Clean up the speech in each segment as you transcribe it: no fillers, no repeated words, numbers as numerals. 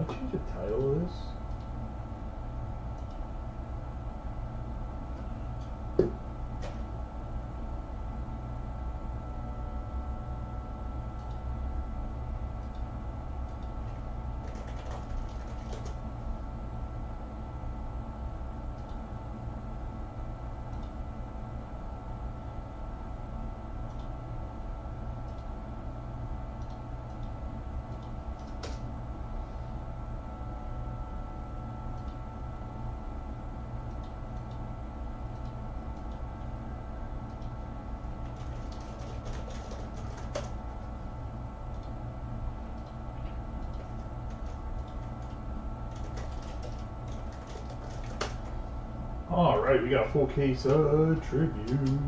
I change the title of this? All right, we got a full case of tribute.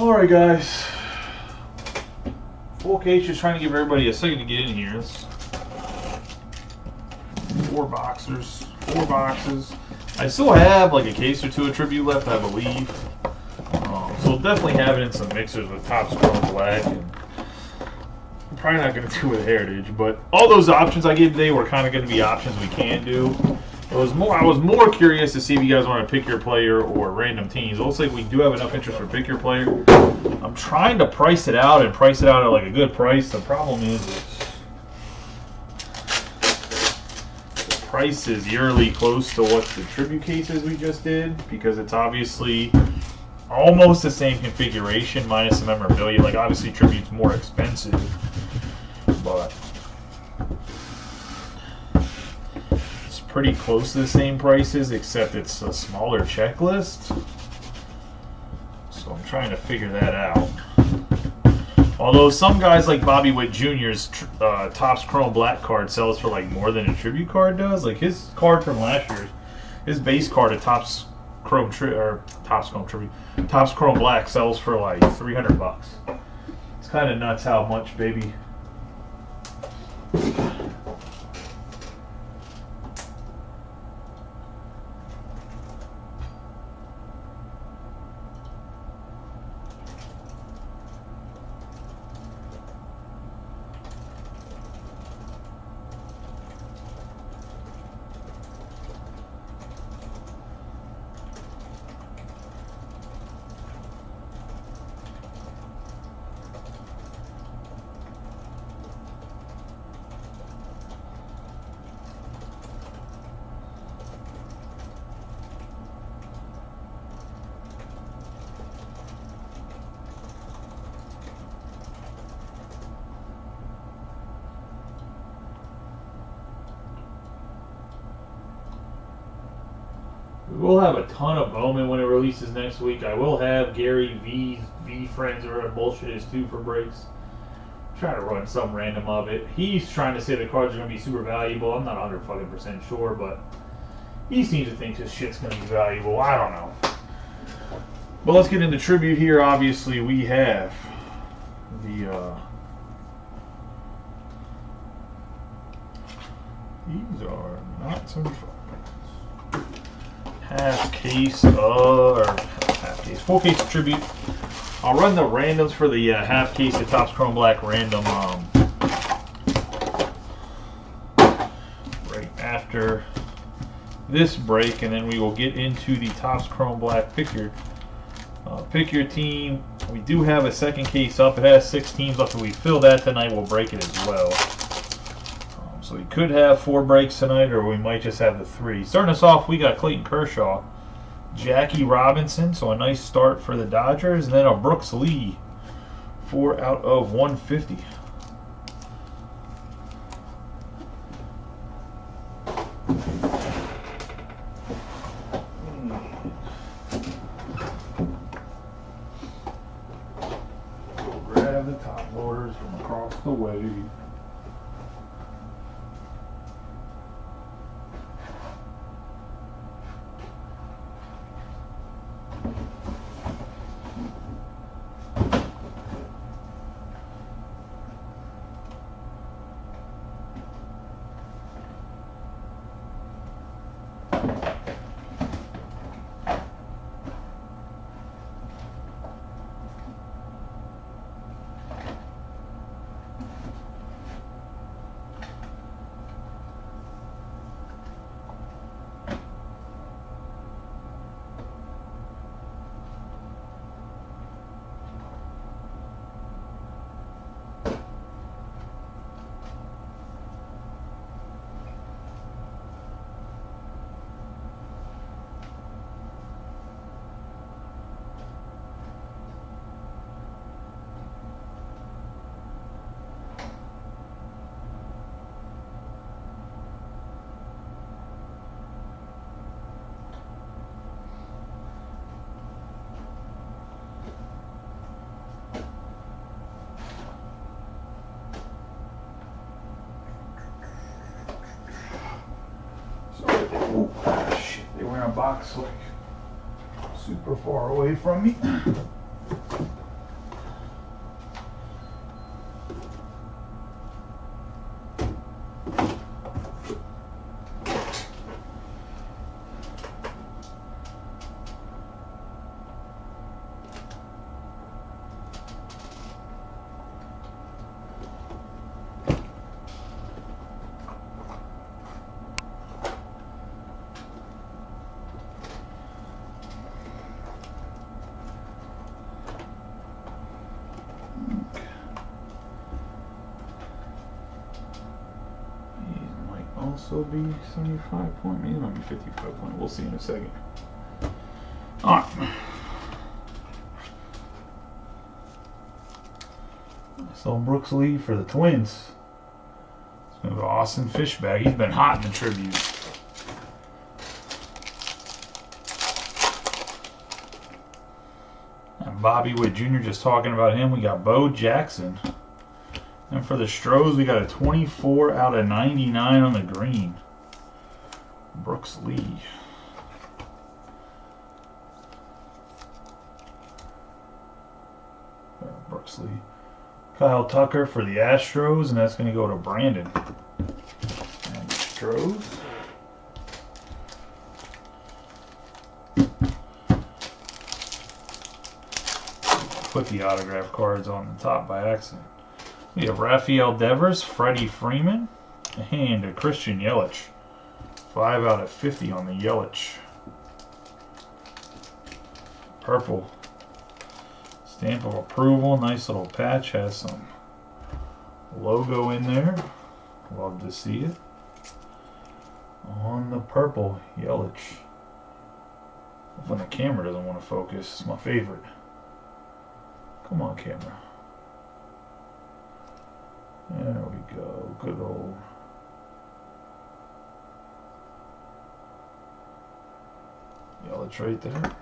Alright guys, full case, just trying to give everybody a second to get in here. It's 4 boxes. I still have like a case or two of tribute left, I believe. So definitely have it in some mixers with Topps Chrome Black. And I'm probably not going to do with Heritage, but all those options I gave today were kind of going to be options we can do. I was more curious to see if you guys want to pick your player or random teams. It looks like we do have enough interest for pick your player. I'm trying to price it out at like a good price. The problem is the price is eerily close to what the tribute cases we just did, because it's obviously almost the same configuration minus the memorabilia. Like obviously tribute's more expensive, but pretty close to the same prices, except it's a smaller checklist. So I'm trying to figure that out. Although some guys like Bobby Witt Jr.'s Topps Chrome Black card sells for like more than a tribute card does. Like his card from last year, his base card at Topps Chrome Black sells for like $300. It's kind of nuts how much, baby. We'll have a ton of Bowman when it releases next week. I will have Gary V friends are gonna bullshit his 2 for breaks. Try to run some random of it. He's trying to say the cards are gonna be super valuable. I'm not 100% sure, but he seems to think his shit's gonna be valuable. I don't know. But let's get into tribute here. Obviously, we have the these are not 75. Full case of tribute. I'll run the randoms for the half case of Topps Chrome Black random right after this break, and then we will get into the Topps Chrome Black pick your team. We do have a second case up. It has 6 teams left. If we fill that tonight, we'll break it as well. So we could have 4 breaks tonight, or we might just have the 3. Starting us off, we got Clayton Kershaw, Jackie Robinson, so a nice start for the Dodgers, and then a Brooks Lee 24 out of 150. Go grab the top loaders from across the way. Oh, shit, they were in a box like super far away from me. Also be 75 point, maybe might be 55 point. We'll see in a second. All right. So Brooks Lee for the Twins. It's going to go Austin Fishbag. He's been hot in the tribute. And Bobby Witt Jr. just talking about him. We got Bo Jackson. And for the Stros, we got a 24 out of 99 on the green. Brooks Lee. Brooks Lee. Kyle Tucker for the Astros, and that's going to go to Brandon. And Stros. Put the autograph cards on the top by accident. We have Rafael Devers, Freddie Freeman, and a Christian Yelich. 5 out of 50 on the Yelich. Purple. Stamp of approval. Nice little patch. Has some logo in there. Love to see it. On the purple Yelich. When the camera doesn't want to focus, it's my favorite. Come on, camera. There we go. Good old. Yelich right there.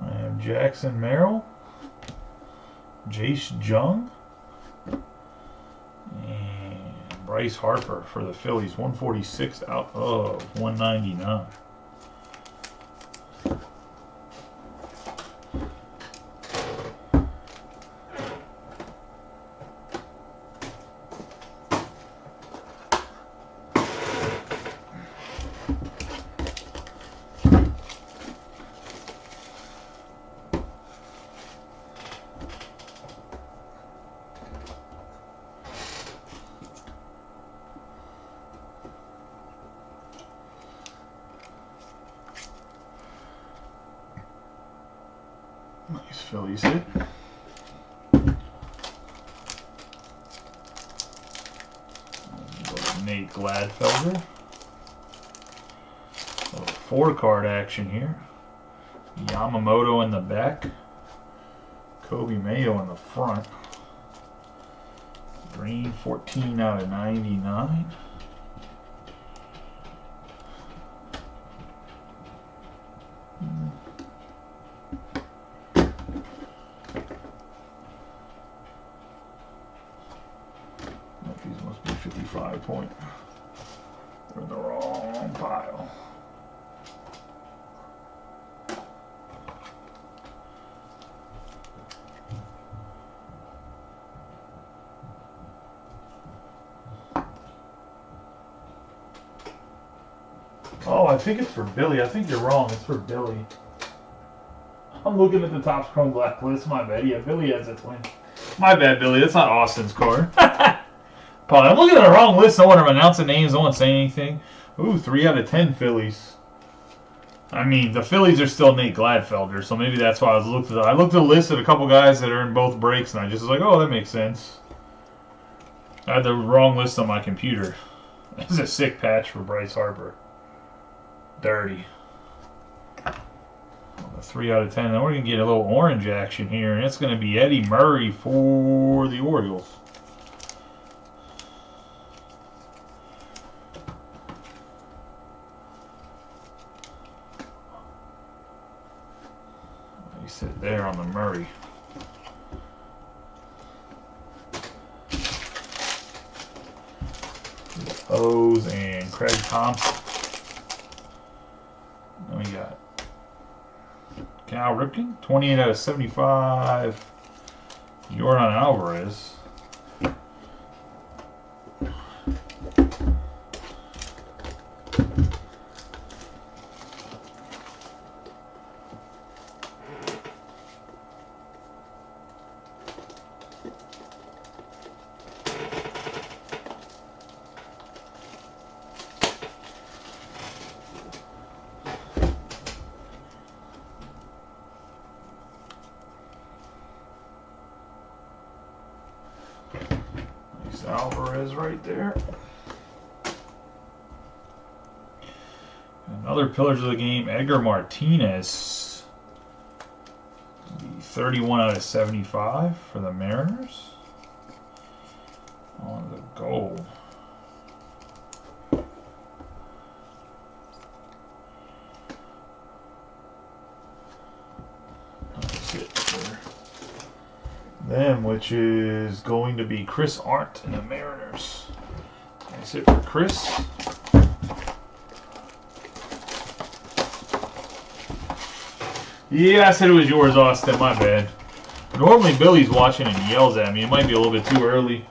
I have Jackson Merrill, Jace Jung, and Bryce Harper for the Phillies. 146 out of 199. Nice Phillies hit. Nate Gladfelder. A 4-card action here. Yamamoto in the back. Kobe Mayo in the front. Green 14 out of 99. These must be 55 point. They're in the wrong pile. Oh, I think it's for Billy. I think you're wrong. It's for Billy. I'm looking at the Topps Chrome Black list. My bad. Yeah, Billy has a twin. My bad, Billy. That's not Austin's card. Probably. I'm looking at the wrong list. No one announcing names. No one saying anything. Ooh, 3 out of 10 Phillies. I mean, the Phillies are still Nate Gladfelder, so maybe that's why I looked at the list of a couple guys that are in both breaks, and I just was like, oh, that makes sense. I had the wrong list on my computer. This is a sick patch for Bryce Harper. Dirty. 3 out of 10. Then we're going to get a little orange action here, and it's going to be Eddie Murray for the Orioles. He sit there on the Murray. O's and Craig Thompson. Then we got Cal Ripken, 28 out of 75. Jordan Alvarez. Alvarez right there. Another Pillars of the Game, Edgar Martinez. 31 out of 75 for the Mariners. On the gold. That's it for them, which is going to be Chris Arndt and the Mariners. That's it for Chris. Yeah, I said it was yours, Austin. My bad. Normally Billy's watching and he yells at me. It might be a little bit too early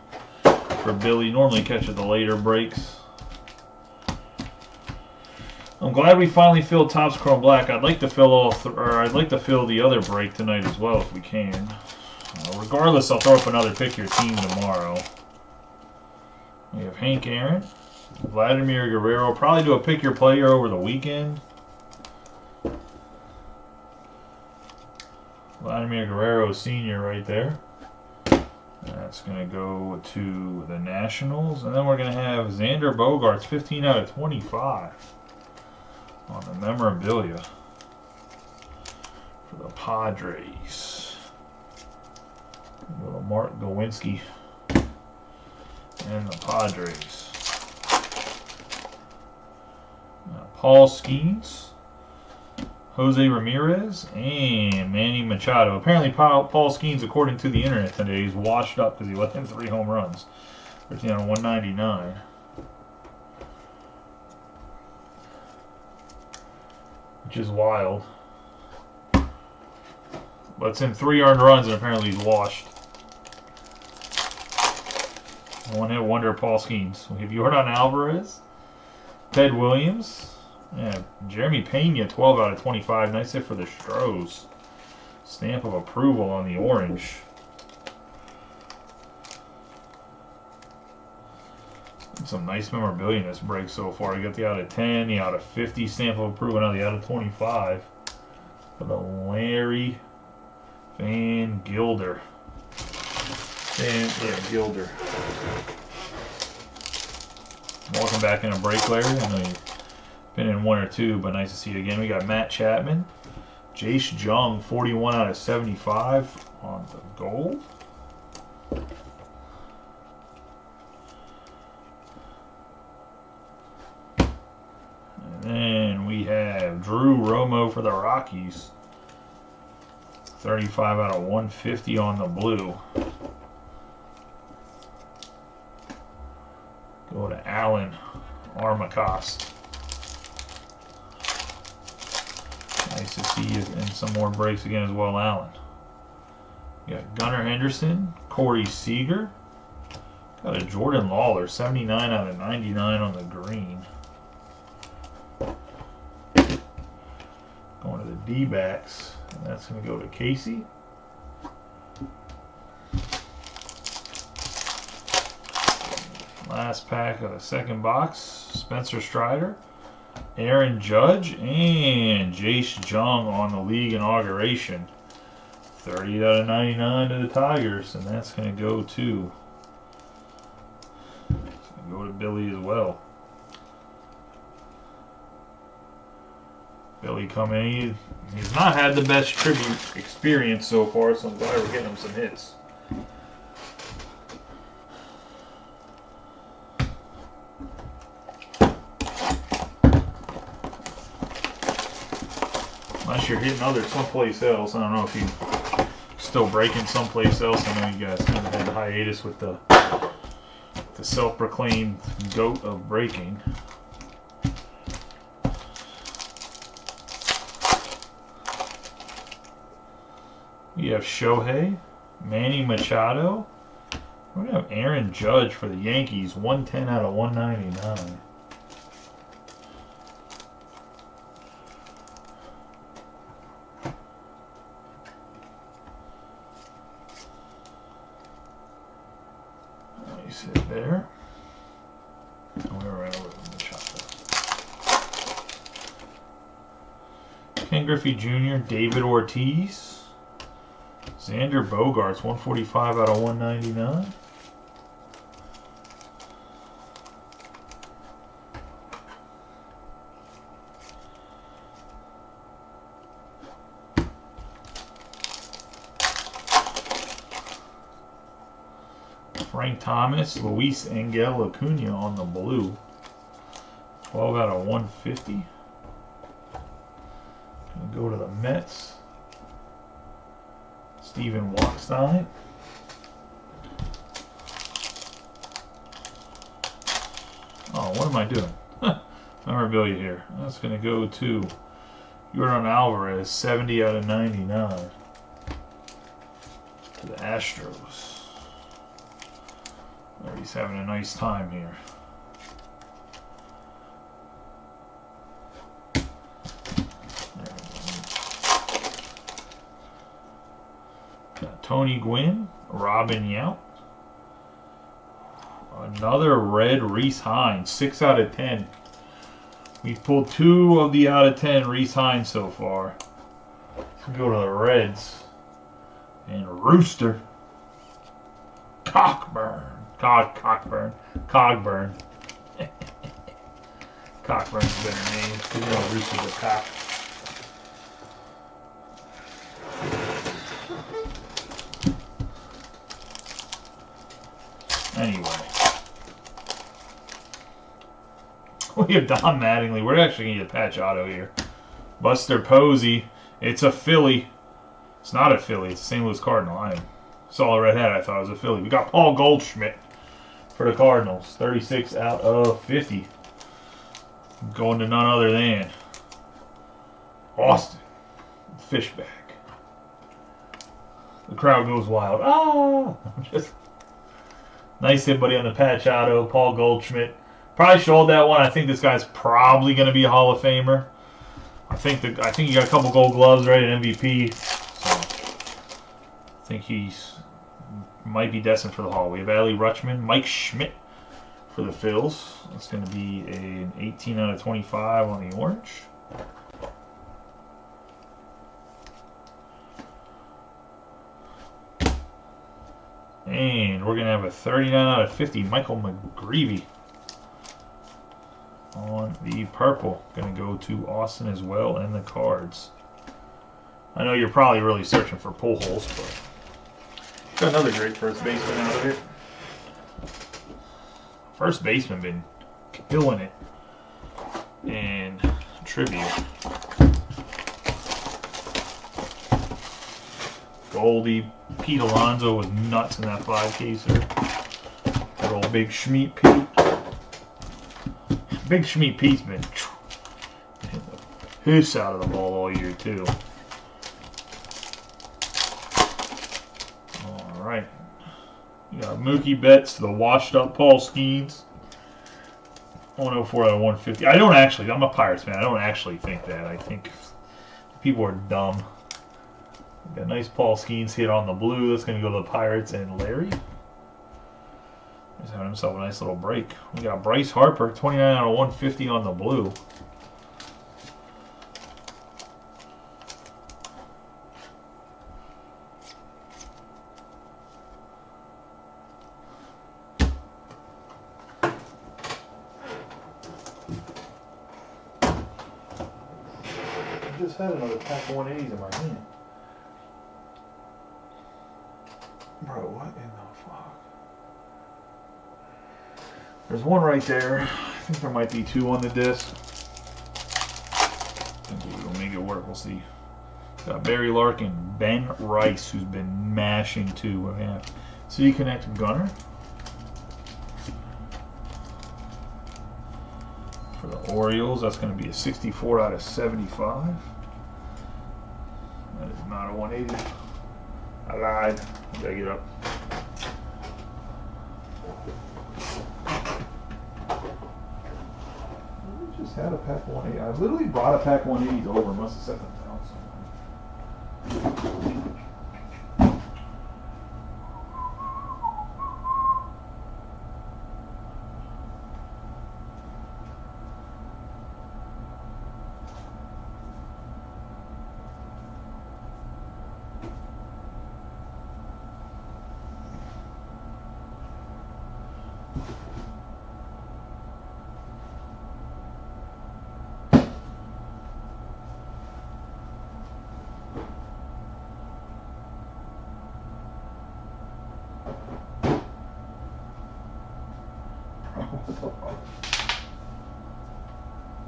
for Billy. Normally catch it the later breaks. I'm glad we finally filled Topps Chrome Black. I'd like to fill I'd like to fill the other break tonight as well if we can. Regardless, I'll throw up another pick your team tomorrow. We have Hank Aaron, Vladimir Guerrero. Probably do a pick your player over the weekend. Vladimir Guerrero Sr. right there. That's going to go to the Nationals. And then we're going to have Xander Bogaerts, 15 out of 25 on the memorabilia for the Padres. Little Mark Gowinski and the Padres. Paul Skeens, Jose Ramirez, and Manny Machado. Apparently, Paul Skeens, according to the internet today, is washed up because he let in 3 home runs. 13 out of 199. Which is wild. But it's in 3 earned runs, and apparently he's washed. One-hit wonder, Paul Skeens. We have Jordan Alvarez, Ted Williams. Yeah, Jeremy Pena, 12 out of 25. Nice hit for the Stros. Stamp of approval on the orange. Some nice memorabilia in this break so far. You got the out of 10, the out of 50 stamp of approval, now the out of 25. For the Larry Van Gilder. Gilder. Welcome back in a break, Larry. I know you've been in one or two, but nice to see you again. We got Matt Chapman, Jace Jung, 41 out of 75 on the gold. And then we have Drew Romo for the Rockies, 35 out of 150 on the blue. Go to Alan Armacost. Nice to see you in some more breaks again as well, Alan. We got Gunnar Henderson, Corey Seager. Got a Jordan Lawler, 79 out of 99 on the green. Going to the D-backs, and that's going to go to Casey. Last pack of the second box, Spencer Strider, Aaron Judge, and Jace Jung on the league inauguration. 30 out of 99 to the Tigers, and that's going to go to Billy as well. Billy coming in. He's not had the best tribute experience so far, so I'm glad we're getting him some hits. Unless you're hitting other someplace else. I don't know if you're still breaking someplace else. I know you guys kind of had a hiatus with the self-proclaimed GOAT of breaking. We have Shohei, Manny Machado. We're going to have Aaron Judge for the Yankees, 110 out of 199. Sit there. We're right over the Machado. Ken Griffey Jr., David Ortiz, Xander Bogaerts, 145 out of 199. Frank Thomas, Luis Angel Acuna on the blue. 12 out of 150. Gonna go to the Mets. Steven Walkstein. Oh, what am I doing? Memorabilia here. That's gonna go to Yordan Alvarez, 70 out of 99. To the Astros. He's having a nice time here. Got Tony Gwynn, Robin Yount. Another red Reese Hines, 6 out of 10. We've pulled 2 of the out of 10 Reese Hines so far. Let's go to the Reds. And Rooster. Cockburn. Cogburn. Cockburn's a better name. You know, Rooster's a cock. Anyway. We have Don Mattingly. We're actually going to get a patch auto here. Buster Posey. It's a Philly. It's not a Philly. It's a St. Louis Cardinal. I saw a red hat. I thought it was a Philly. We got Paul Goldschmidt for the Cardinals. 36 out of 50. Going to none other than Austin Fishback. The crowd goes wild. Ah! Just nice hit, buddy, on the patch auto. Paul Goldschmidt. Probably showed that one. I think this guy's probably going to be a Hall of Famer. I think he got a couple Gold Gloves, right, an MVP. So I think he's might be destined for the Hall. We have Ali Rutschman, Mike Schmidt for the Phils. That's going to be an 18 out of 25 on the orange. And we're going to have a 39 out of 50, Michael McGreevy on the purple. Going to go to Austin as well, and the cards. I know you're probably really searching for pull holes, but got another great first baseman out of it. First baseman been killing it in tribute. Goldie, Pete Alonso was nuts in that 5-caser. That old Big Schmeat Pete. Big Schmeat Pete's been hitting the piss out of the ball all year too. All right, you got Mookie Betts, the washed-up Paul Skeens. 104 out of 150. I don't actually. I'm a Pirates fan. I don't actually think that. I think people are dumb. Got a nice Paul Skeens hit on the blue. That's going to go to the Pirates and Larry. He's having himself a nice little break. We got Bryce Harper, 29 out of 150 on the blue. I just had another pack of 180s in my hand. Bro, what in the fuck? There's one right there. I think there might be two on the disc. I think we'll make it work. We'll see. Got Barry Larkin, Ben Rice, who's been mashing too. We have City Connect Gunner. For the Orioles, that's going to be a 64 out of 75. That is not a 180. I lied. I gotta get up. I just had a pack of 180. I literally brought a pack of 180s over. Must have set them down somewhere.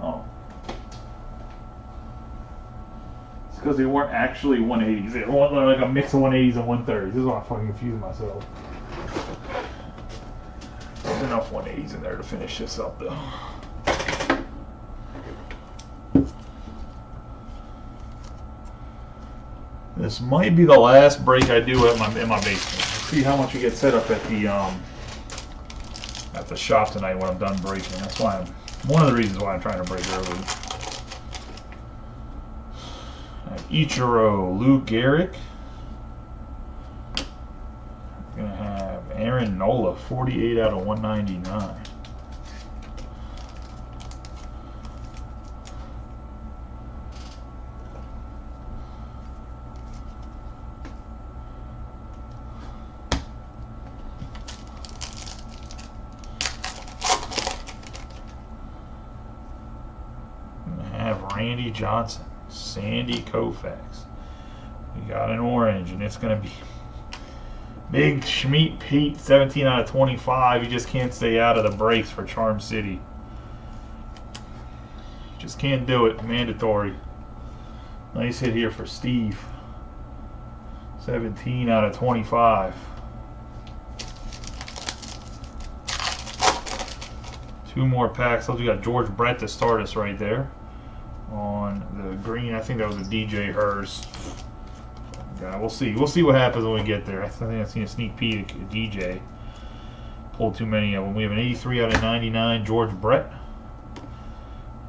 Oh. It's because they weren't actually 180s. They were like a mix of 180s and 130s. This is why I'm fucking confusing myself. There's enough 180s in there to finish this up, though. This might be the last break I do in my basement. See how much we get set up at the shop tonight when I'm done breaking. That's why one of the reasons why I'm trying to break early. Ichiro, Lou Gehrig. We're gonna have Aaron Nola, 48 out of 199. Randy Johnson, Sandy Koufax. We got an orange, and it's going to be Big Schmeat Pete, 17 out of 25. He just can't stay out of the breaks for Charm City. Just can't do it. Mandatory. Nice hit here for Steve. 17 out of 25. Two more packs. We got George Brett to start us right there. On the green, I think that was a DJ Hurst. Yeah, we'll see. We'll see what happens when we get there. I think I've seen a sneak peek at DJ. Pulled too many of them. We have an 83 out of 99 George Brett.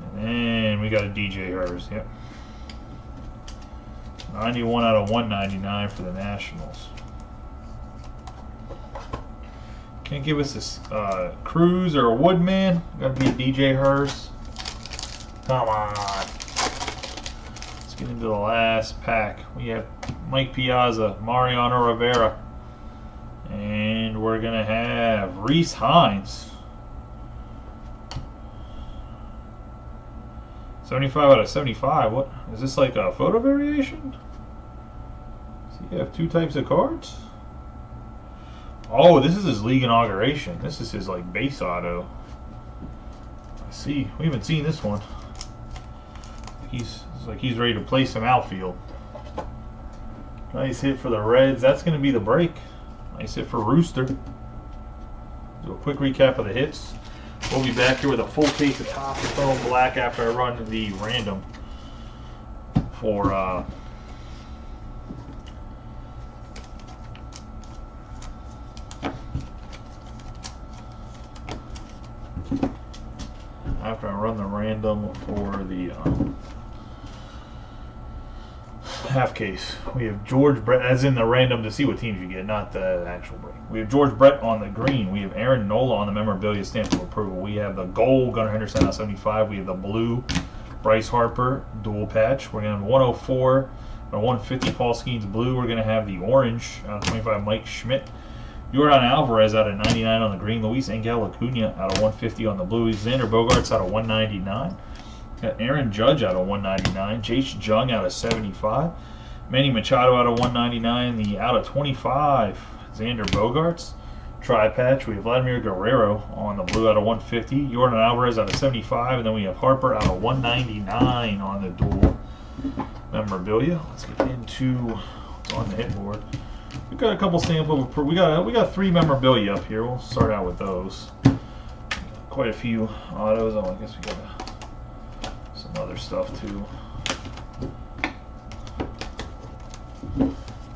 And then we got a DJ Hurst. Yep. 91 out of 199 for the Nationals. Can't give us this Cruz or a Woodman. Got to be a DJ Hurst. Come on. Let's get into the last pack. We have Mike Piazza, Mariano Rivera, and we're going to have Reese Hines. 75 out of 75. What is this, like a photo variation? So you have 2 types of cards. Oh, this is his league inauguration. This is his like base auto. I see. We haven't seen this one. It's like he's ready to play some outfield. Nice hit for the Reds. That's going to be the break. Nice hit for Rooster. Do a quick recap of the hits. We'll be back here with a full case of Topps Chrome Black after I run the random for half case. We have George Brett, as in the random to see what teams you get, not the actual break. We have George Brett on the green. We have Aaron Nola on the memorabilia stamp of approval. We have the gold Gunnar Henderson out 75. We have the blue Bryce Harper dual patch. We're going to have 104 or 150 Paul Skeens blue. We're going to have the orange out of 25 Mike Schmidt. Jordan Alvarez out of 99 on the green. Luis Angel Acuna out of 150 on the blue. Xander Bogaerts out of 199. Got Aaron Judge out of 199. Jace Jung out of 75. Manny Machado out of 199. The out of 25, Xander Bogaerts. Tri-patch. We have Vladimir Guerrero on the blue out of 150. Jordan Alvarez out of 75. And then we have Harper out of 199 on the dual memorabilia. Let's get into what's on the hit board. We've got a couple sample. We got 3 memorabilia up here. We'll start out with those. Quite a few autos. Oh, I guess we got some other stuff too.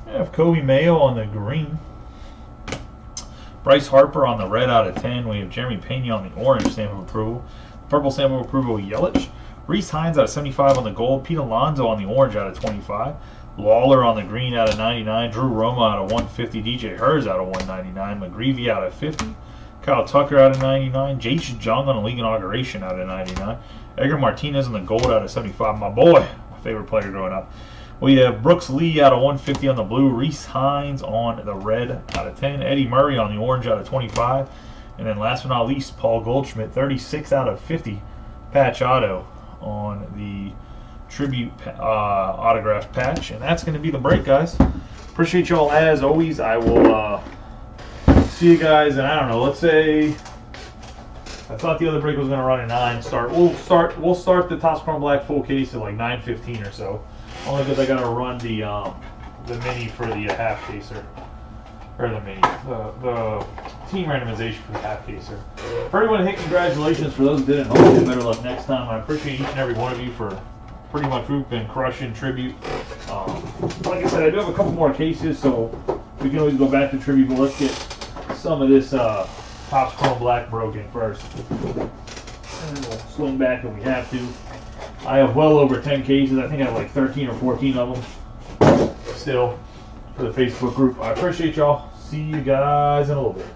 We have Kobe Mayo on the green. Bryce Harper on the red out of 10. We have Jeremy Pena on the orange stamp of approval. Purple stamp of approval, Yelich. Reese Hines out of 75 on the gold. Pete Alonso on the orange out of 25. Lawler on the green out of 99. Drew Roma out of 150. DJ Hurz out of 199. McGreevy out of 50. Kyle Tucker out of 99. Jace Jung on the league inauguration out of 99. Edgar Martinez on the gold out of 75. My boy, my favorite player growing up. We have Brooks Lee out of 150 on the blue. Reese Hines on the red out of 10. Eddie Murray on the orange out of 25. And then last but not least, Paul Goldschmidt, 36 out of 50. Patch auto on the tribute autograph patch. And that's going to be the break, guys. Appreciate y'all as always. I will see you guys, and I don't know, let's say, I thought the other break was going to run at 9. We'll start the Topps Chrome Black full case at like 9:15 or so. Only because I got to run the mini for the half caser, or the mini, the team randomization for the half caser. For everyone, hey, congratulations. For those who didn't, hope you get better luck next time. I appreciate each and every one of you for pretty much we've been crushing tribute. Like I said, I do have a couple more cases, so we can always go back to tribute. But let's get some of this Topps Chrome Black broken first, and then we'll swing back if we have to. I have well over 10 cases. I think I have like 13 or 14 of them still for the Facebook group. I appreciate y'all. See you guys in a little bit.